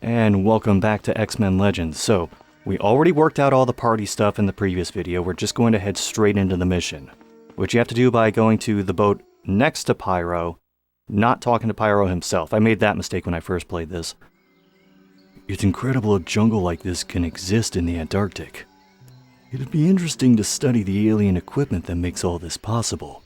And welcome back to X-Men Legends. So, we already worked out all the party stuff in the previous video. We're just going to head straight into the mission, which you have to do by going to the boat next to Pyro, not talking to Pyro himself. I made that mistake when I first played this. It's incredible a jungle like this can exist in the Antarctic. It'd be interesting to study the alien equipment that makes all this possible.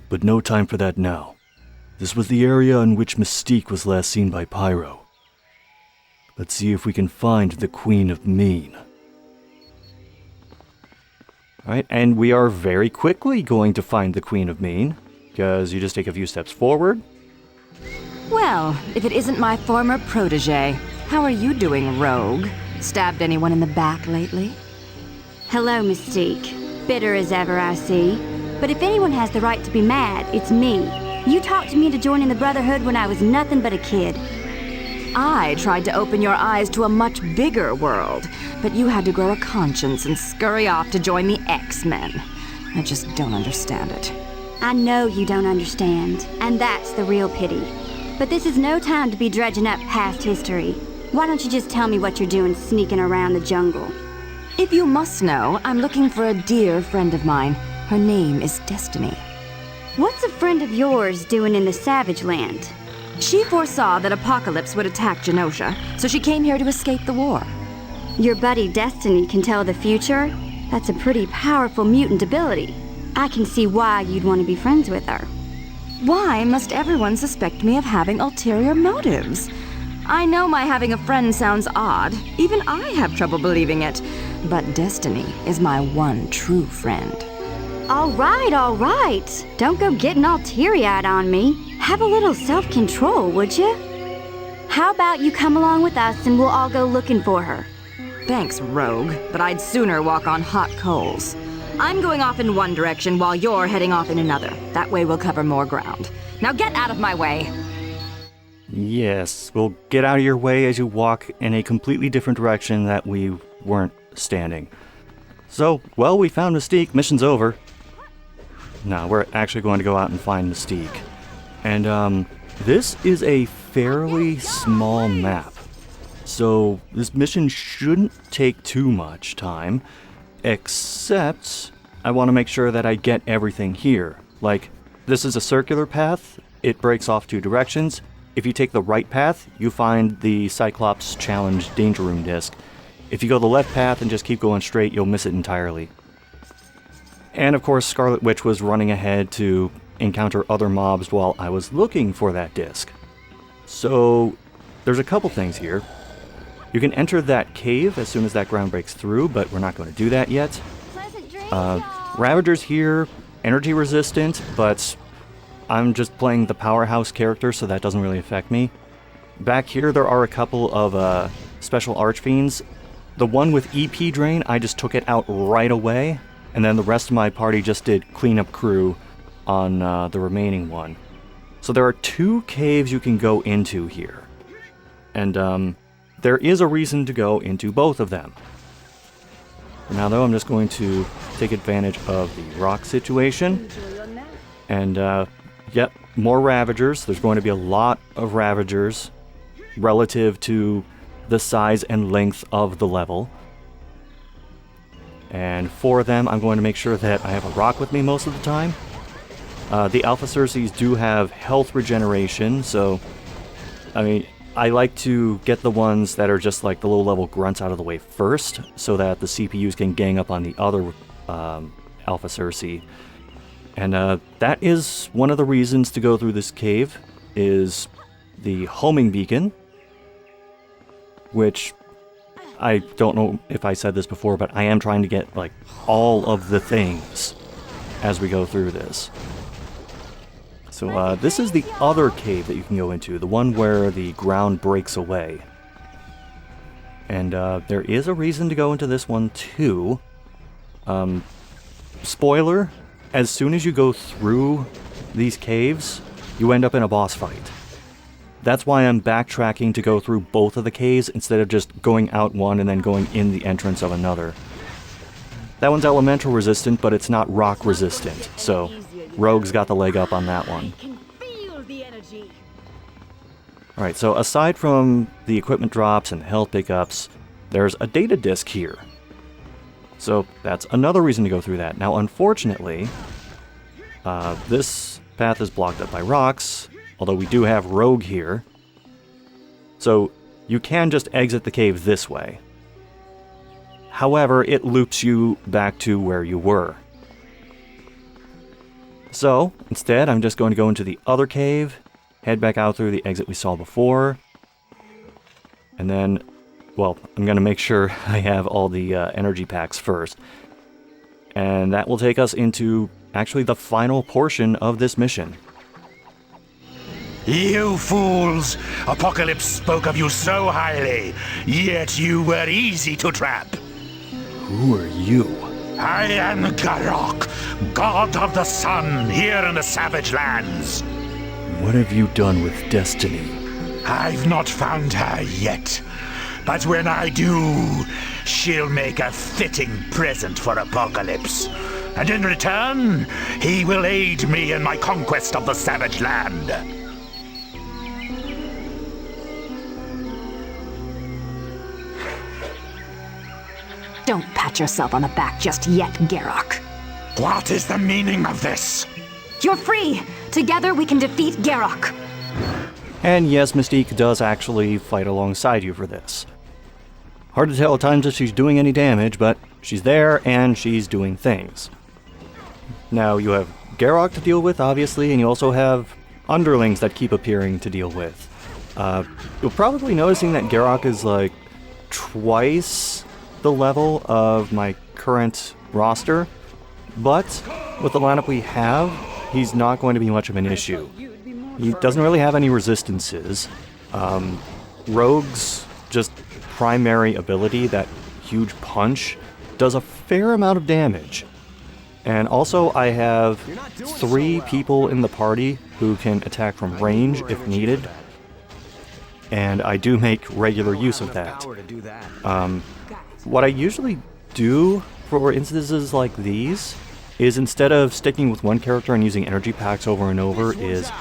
But no time for that now. This was the area in which Mystique was last seen by Pyro. Let's see if we can find the Queen of Mean. Alright, and we are very quickly going to find the Queen of Mean, because you just take a few steps forward. Well, if it isn't my former protege, how are you doing, Rogue? Stabbed anyone in the back lately? Hello, Mystique. Bitter as ever, I see. But if anyone has the right to be mad, it's me. You talked me into joining the Brotherhood when I was nothing but a kid. I tried to open your eyes to a much bigger world, but you had to grow a conscience and scurry off to join the X-Men. I just don't understand it. I know you don't understand, and that's the real pity. But this is no time to be dredging up past history. Why don't you just tell me what you're doing sneaking around the jungle? If you must know, I'm looking for a dear friend of mine. Her name is Destiny. What's a friend of yours doing in the Savage Land? She foresaw that Apocalypse would attack Genosha, so she came here to escape the war. Your buddy Destiny can tell the future? That's a pretty powerful mutant ability. I can see why you'd want to be friends with her. Why must everyone suspect me of having ulterior motives? I know my having a friend sounds odd. Even I have trouble believing it. But Destiny is my one true friend. All right. Don't go getting all teary-eyed on me. Have a little self-control, would you? How about you come along with us and we'll all go looking for her? Thanks, Rogue, but I'd sooner walk on hot coals. I'm going off in one direction while you're heading off in another. That way we'll cover more ground. Now get out of my way! Yes, we'll get out of your way as you walk in a completely different direction that we weren't standing. So, well, we found Mystique. Mission's over. No, we're actually going to go out and find Mystique. And, this is a fairly small map. So, this mission shouldn't take too much time. Except, I want to make sure that I get everything here. Like, this is a circular path. It breaks off two directions. If you take the right path, you find the Cyclops Challenge Danger Room disc. If you go the left path and just keep going straight, you'll miss it entirely. And of course, Scarlet Witch was running ahead to encounter other mobs while I was looking for that disc. So, there's a couple things here. You can enter that cave as soon as that ground breaks through, but we're not going to do that yet. Ravagers here, energy resistant, but I'm just playing the powerhouse character, so that doesn't really affect me. Back here, there are a couple of special archfiends. The one with EP drain, I just took it out right away, and then the rest of my party just did cleanup crew on the remaining one. So there are two caves you can go into here. And there is a reason to go into both of them. For now, though, I'm just going to take advantage of the rock situation. And, yep, more Ravagers. There's going to be a lot of Ravagers relative to the size and length of the level. And for them, I'm going to make sure that I have a rock with me most of the time. The Alpha Circes do have health regeneration, so, I mean, I like to get the ones that are just like the low-level grunts out of the way first, so that the CPUs can gang up on the other Alpha Circe. And that is one of the reasons to go through this cave, is the homing beacon, which I don't know if I said this before, but I am trying to get like all of the things as we go through this. So this is the other cave that you can go into, the one where the ground breaks away. And there is a reason to go into this one too. Spoiler, as soon as you go through these caves, you end up in a boss fight. That's why I'm backtracking to go through both of the caves instead of just going out one and then going in the entrance of another. That one's elemental resistant, but it's not rock resistant, so Rogue's got the leg up on that one. Alright, so aside from the equipment drops and health pickups, there's a data disk here. So that's another reason to go through that. Now, unfortunately, this path is blocked up by rocks, although we do have Rogue here. So you can just exit the cave this way. However, it loops you back to where you were. So, instead, I'm just going to go into the other cave, head back out through the exit we saw before, and then, well, I'm going to make sure I have all the energy packs first. And that will take us into, actually, the final portion of this mission. You fools! Apocalypse spoke of you so highly, yet you were easy to trap. Who are you? I am Garokk, god of the sun here in the Savage Lands. What have you done with Destiny? I've not found her yet, but when I do, she'll make a fitting present for Apocalypse. And in return, he will aid me in my conquest of the Savage Land. Don't pat yourself on the back just yet, Garokk. What is the meaning of this? You're free! Together we can defeat Garokk! And yes, Mystique does actually fight alongside you for this. Hard to tell at times if she's doing any damage, but she's there and she's doing things. Now, you have Garokk to deal with, obviously, and you also have underlings that keep appearing to deal with. You're probably noticing that Garokk is like twice the level of my current roster, but with the lineup we have, he's not going to be much of an issue. He doesn't really have any resistances. Rogue's just primary ability, that huge punch, does a fair amount of damage. And also I have 3 people in the party who can attack from range if needed, and I do make regular use of that. What I usually do for instances like these is, instead of sticking with one character and using energy packs over and over, is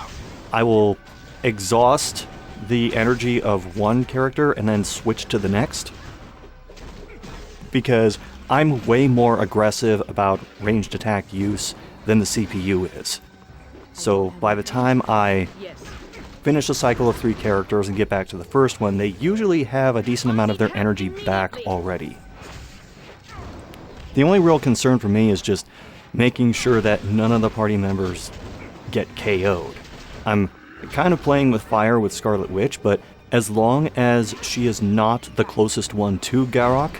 I will exhaust the energy of one character and then switch to the next. Because I'm way more aggressive about ranged attack use than the CPU is. So by the time I finish a cycle of 3 characters and get back to the first one, they usually have a decent amount of their energy back already. The only real concern for me is just making sure that none of the party members get KO'd. I'm kind of playing with fire with Scarlet Witch, but as long as she is not the closest one to Garokk,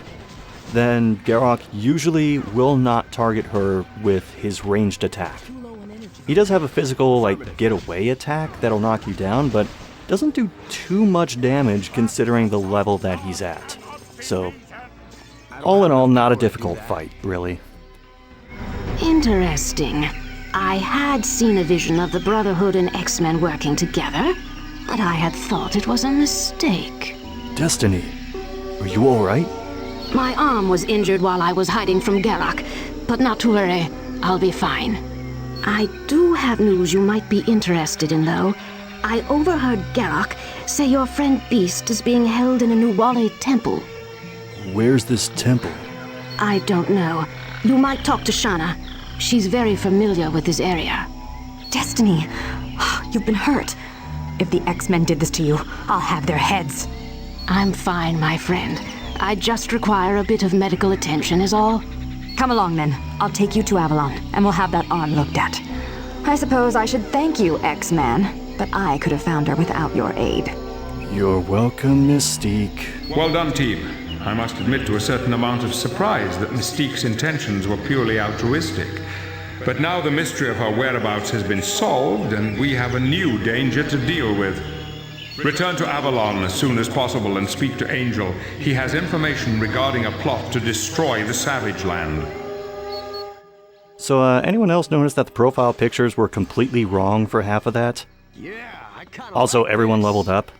then Garokk usually will not target her with his ranged attack. He does have a physical, like, get-away attack that'll knock you down, but doesn't do too much damage considering the level that he's at. So, all in all, not a difficult fight, really. Interesting. I had seen a vision of the Brotherhood and X-Men working together, but I had thought it was a mistake. Destiny, are you alright? My arm was injured while I was hiding from Garokk, but not to worry, I'll be fine. I do have news you might be interested in, though. I overheard Garokk say your friend Beast is being held in a Nuwale temple. Where's this temple? I don't know. You might talk to Shana. She's very familiar with this area. Destiny, you've been hurt. If the X-Men did this to you, I'll have their heads. I'm fine, my friend. I just require a bit of medical attention is all. Come along then. I'll take you to Avalon, and we'll have that arm looked at. I suppose I should thank you, X-Man, but I could have found her without your aid. You're welcome, Mystique. Well done, team. I must admit to a certain amount of surprise that Mystique's intentions were purely altruistic. But now the mystery of her whereabouts has been solved, and we have a new danger to deal with. Return to Avalon as soon as possible and speak to Angel. He has information regarding a plot to destroy the Savage Land. So, anyone else notice that the profile pictures were completely wrong for half of that? Yeah, I kinda Also, like everyone this. leveled up.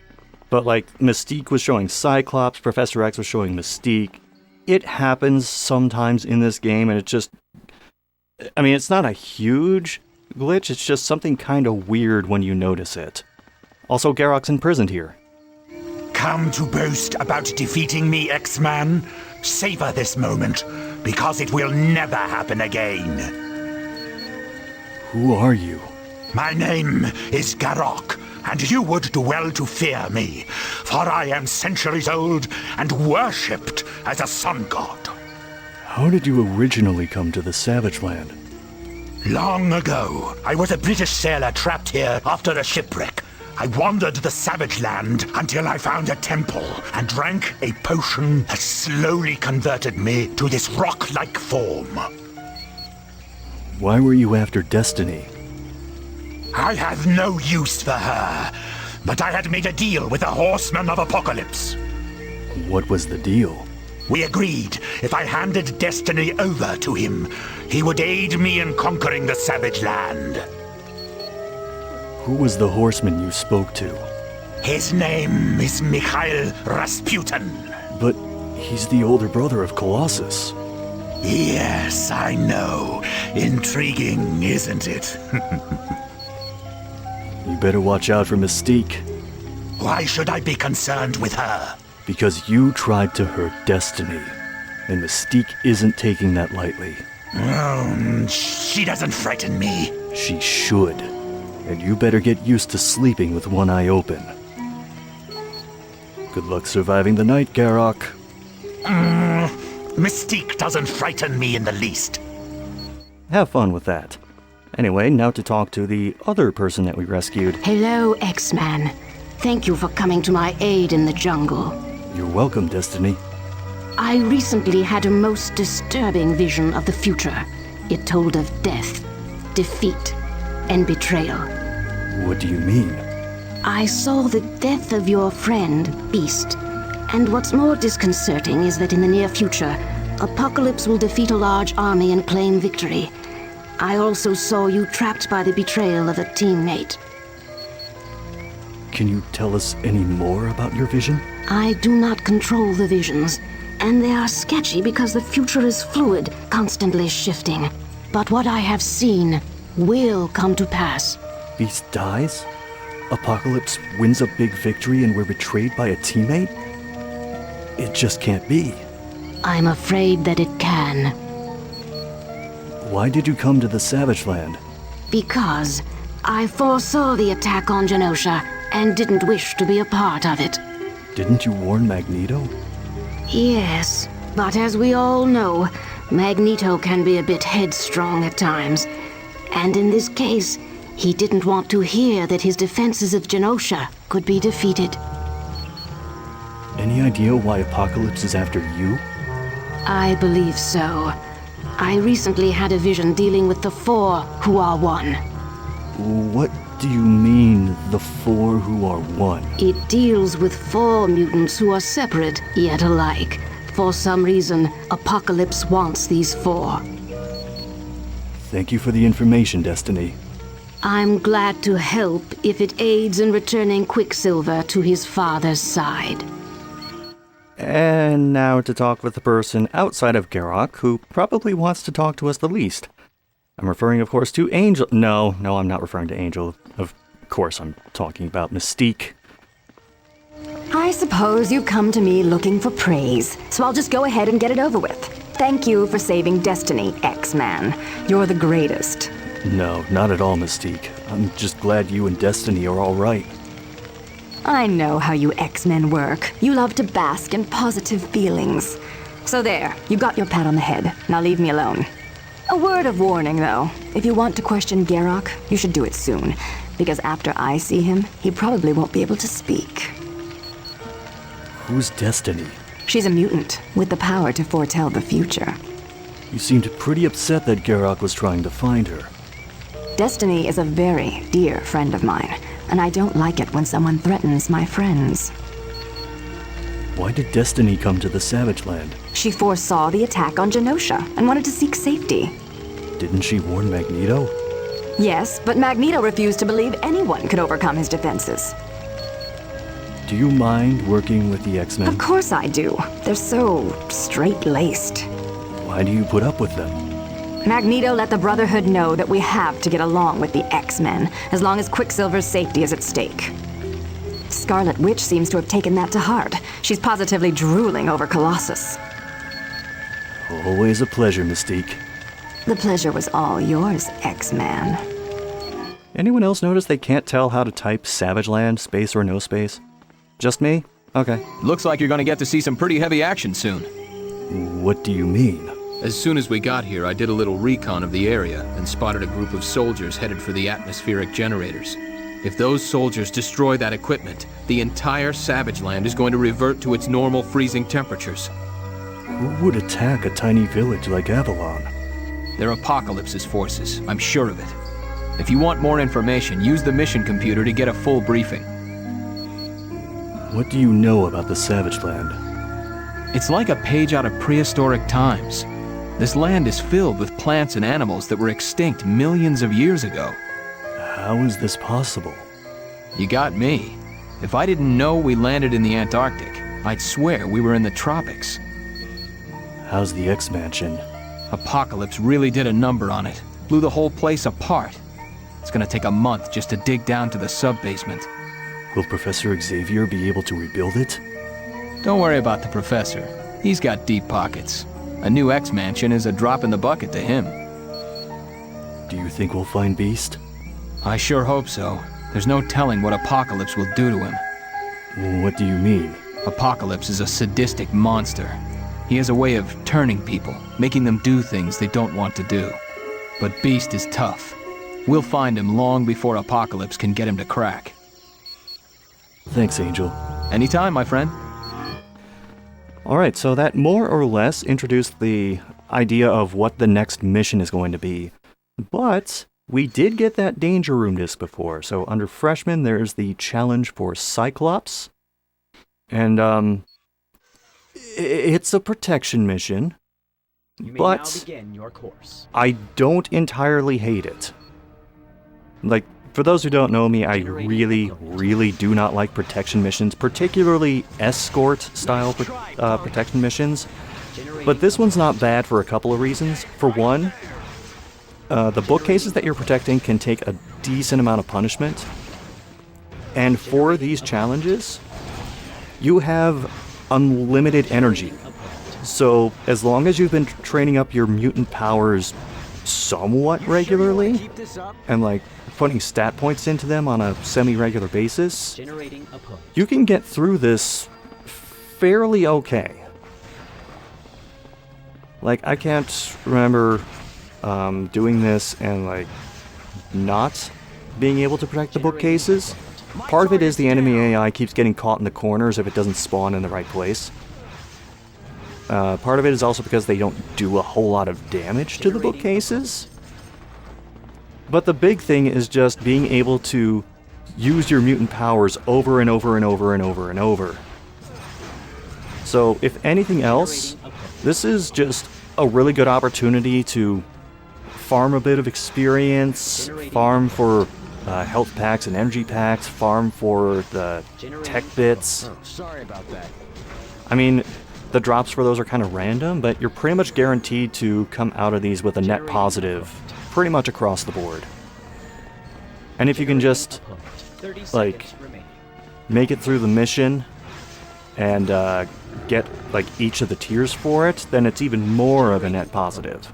But, like, Mystique was showing Cyclops, Professor X was showing Mystique. It happens sometimes in this game, and it just... I mean, it's not a huge glitch, it's just something kind of weird when you notice it. Also, Garokk's imprisoned here. come to boast about defeating me, X-Man? Savor this moment, because it will never happen again. Who are you? My name is Garokk, and you would do well to fear me, for I am centuries old and worshipped as a sun god. How did you originally come to the Savage Land? Long ago, I was a British sailor trapped here after a shipwreck. I wandered the Savage Land until I found a temple and drank a potion that slowly converted me to this rock-like form. Why were you after Destiny? I have no use for her, but I had made a deal with the Horseman of Apocalypse. What was the deal? We agreed if I handed Destiny over to him, he would aid me in conquering the Savage Land. Who was the horseman you spoke to? His name is Mikhail Rasputin. But he's the older brother of Colossus. Yes, I know. Intriguing, isn't it? You better watch out for Mystique, Why should I be concerned with her? because you tried to hurt Destiny, and Mystique isn't taking that lightly. Oh, she doesn't frighten me. She should. And you better get used to sleeping with one eye open. Good luck surviving the night, Garokk. Mystique doesn't frighten me in the least. Have fun with that. Anyway, now to talk to the other person that we rescued. Hello, X-Man. Thank you for coming to my aid in the jungle. You're welcome, Destiny. I recently had a most disturbing vision of the future. It told of death, defeat, and betrayal. What do you mean? I saw the death of your friend, Beast. And what's more disconcerting is that in the near future, Apocalypse will defeat a large army and claim victory. I also saw you trapped by the betrayal of a teammate. Can you tell us any more about your vision? I do not control the visions, and they are sketchy because the future is fluid, constantly shifting. But what I have seen will come to pass. Beast dies? Apocalypse wins a big victory and we're betrayed by a teammate? It just can't be. I'm afraid that it can. Why did you come to the Savage Land? Because I foresaw the attack on Genosha and didn't wish to be a part of it. Didn't you warn Magneto? Yes, but as we all know, Magneto can be a bit headstrong at times. And in this case, he didn't want to hear that his defenses of Genosha could be defeated. Any idea why Apocalypse is after you? I believe so. I recently had a vision dealing with the Four who are one. What do you mean, the Four who are one? It deals with 4 mutants who are separate, yet alike. For some reason, Apocalypse wants these 4. Thank you for the information, Destiny. I'm glad to help if it aids in returning Quicksilver to his father's side. And now to talk with the person outside of Garokk who probably wants to talk to us the least. I'm referring, of course, to Angel. No, I'm not referring to Angel. Of course, I'm talking about Mystique. I suppose you've come to me looking for praise, so I'll just go ahead and get it over with. Thank you for saving Destiny, X-Man. You're the greatest. No, not at all, Mystique. I'm just glad you and Destiny are all right. I know how you X-Men work. You love to bask in positive feelings. So there, you got your pat on the head. Now leave me alone. A word of warning, though. If you want to question Garokk, you should do it soon. Because after I see him, he probably won't be able to speak. Who's Destiny? She's a mutant, with the power to foretell the future. You seemed pretty upset that Garokk was trying to find her. Destiny is a very dear friend of mine, and I don't like it when someone threatens my friends. Why did Destiny come to the Savage Land? She foresaw the attack on Genosha and wanted to seek safety. Didn't she warn Magneto? Yes, but Magneto refused to believe anyone could overcome his defenses. Do you mind working with the X-Men? Of course I do. They're so straight-laced. Why do you put up with them? Magneto let the Brotherhood know that we have to get along with the X-Men, as long as Quicksilver's safety is at stake. Scarlet Witch seems to have taken that to heart. She's positively drooling over Colossus. Always a pleasure, Mystique. The pleasure was all yours, X-Man. Anyone else notice they can't tell how to type Savage Land, space or no space? Just me? Okay. Looks like you're gonna get to see some pretty heavy action soon. What do you mean? As soon as we got here, I did a little recon of the area and spotted a group of soldiers headed for the atmospheric generators. If those soldiers destroy that equipment, the entire Savage Land is going to revert to its normal freezing temperatures. Who would attack a tiny village like Avalon? They're Apocalypse's forces, I'm sure of it. If you want more information, use the mission computer to get a full briefing. What do you know about the Savage Land? It's like a page out of prehistoric times. This land is filled with plants and animals that were extinct millions of years ago. How is this possible? You got me. If I didn't know we landed in the Antarctic, I'd swear we were in the tropics. How's the X-Mansion? Apocalypse really did a number on it. Blew the whole place apart. It's gonna take a month just to dig down to the sub-basement. Will Professor Xavier be able to rebuild it? Don't worry about the professor. He's got deep pockets. A new X-Mansion is a drop in the bucket to him. Do you think we'll find Beast? I sure hope so. There's no telling what Apocalypse will do to him. What do you mean? Apocalypse is a sadistic monster. He has a way of turning people, making them do things they don't want to do. But Beast is tough. We'll find him long before Apocalypse can get him to crack. Thanks, Angel. Anytime, my friend. Alright, so that more or less introduced the idea of what the next mission is going to be. But we did get that Danger Room disc before, so under Freshman there's the challenge for Cyclops. And, it's a protection mission, but I don't entirely hate it. Like, for those who don't know me, I really do not like protection missions, particularly escort-style protection missions. But this one's not bad for a couple of reasons. For one, the bookcases that you're protecting can take a decent amount of punishment. And for these challenges, you have unlimited energy. So as long as you've been training up your mutant powers somewhat regularly, and like putting stat points into them on a semi-regular basis, you can get through this fairly okay. Like, I can't remember doing this and like not being able to protect the bookcases. Part of it is the enemy AI keeps getting caught in the corners if it doesn't spawn in the right place. Part of it is also because they don't do a whole lot of damage to the bookcases. But the big thing is just being able to use your mutant powers over and over and over and over and over. So, if anything else, this is just a really good opportunity to farm a bit of experience, farm for health packs and energy packs, farm for the tech bits. I mean, the drops for those are kind of random, but you're pretty much guaranteed to come out of these with a net positive pretty much across the board. And if you can just, like, make it through the mission and get, like, each of the tiers for it, then it's even more of a net positive.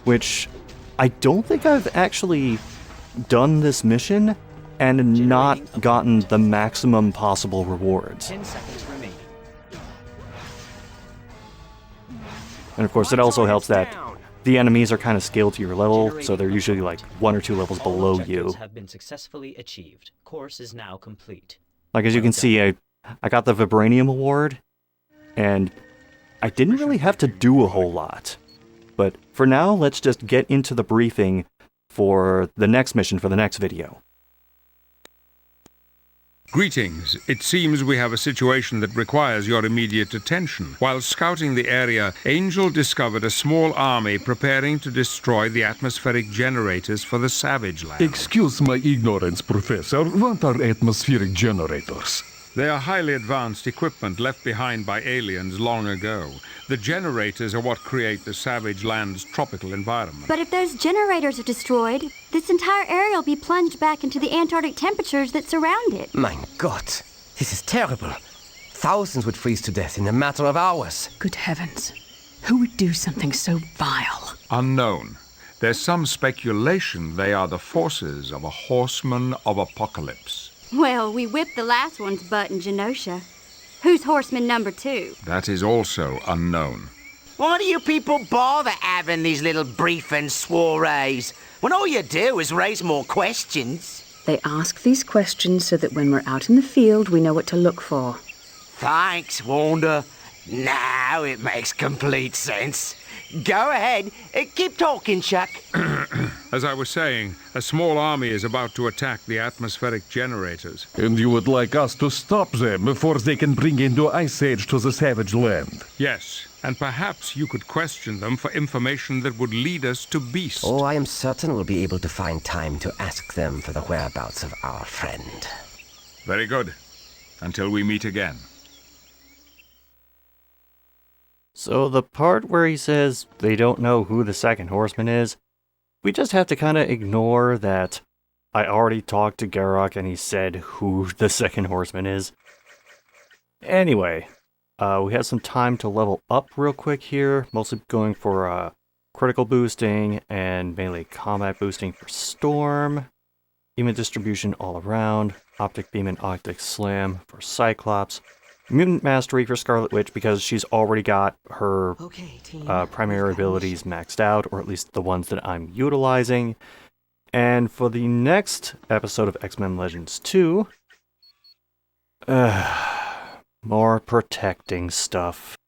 Which, I don't think I've actually done this mission and not gotten the maximum possible rewards. And of course, it also helps that the enemies are kind of scaled to your level, so they're usually like 1 or 2 levels below you. Have been successfully achieved. Course is now complete. Like, as you can see, I got the Vibranium Award, and I didn't really have to do a whole lot. But for now, let's just get into the briefing for the next mission for the next video. Greetings. It seems we have a situation that requires your immediate attention. While scouting the area, Angel discovered a small army preparing to destroy the atmospheric generators for the Savage Land. Excuse my ignorance, Professor. What are atmospheric generators? They are highly advanced equipment left behind by aliens long ago. The generators are what create the savage land's tropical environment. But if those generators are destroyed, this entire area will be plunged back into the Antarctic temperatures that surround it. Mein Gott, this is terrible. Thousands would freeze to death in a matter of hours. Good heavens. Who would do something so vile? Unknown. There's some speculation they are the forces of a horseman of apocalypse. Well, we whipped the last one's butt in Genosha. Who's horseman number 2? That is also unknown. Why do you people bother having these little briefing soirees when all you do is raise more questions? They ask these questions so that when we're out in the field, we know what to look for. Thanks, Wanda. Now it makes complete sense. Go ahead. Keep talking, Chuck. As I was saying, a small army is about to attack the atmospheric generators. And you would like us to stop them before they can bring in the Ice Age to the Savage Land? Yes, and perhaps you could question them for information that would lead us to Beast. Oh, I am certain we'll be able to find time to ask them for the whereabouts of our friend. Very good. Until we meet again. So the part where he says they don't know who the second horseman is, we just have to kind of ignore that I already talked to Garokk and he said who the second horseman is. Anyway, we have some time to level up real quick here, mostly going for critical boosting and melee combat boosting for Storm, Beam distribution all around, Optic Beam and Optic Slam for Cyclops, Mutant Mastery for Scarlet Witch because she's already got her primary abilities maxed out, or at least the ones that I'm utilizing. And for the next episode of X-Men Legends 2, more protecting stuff.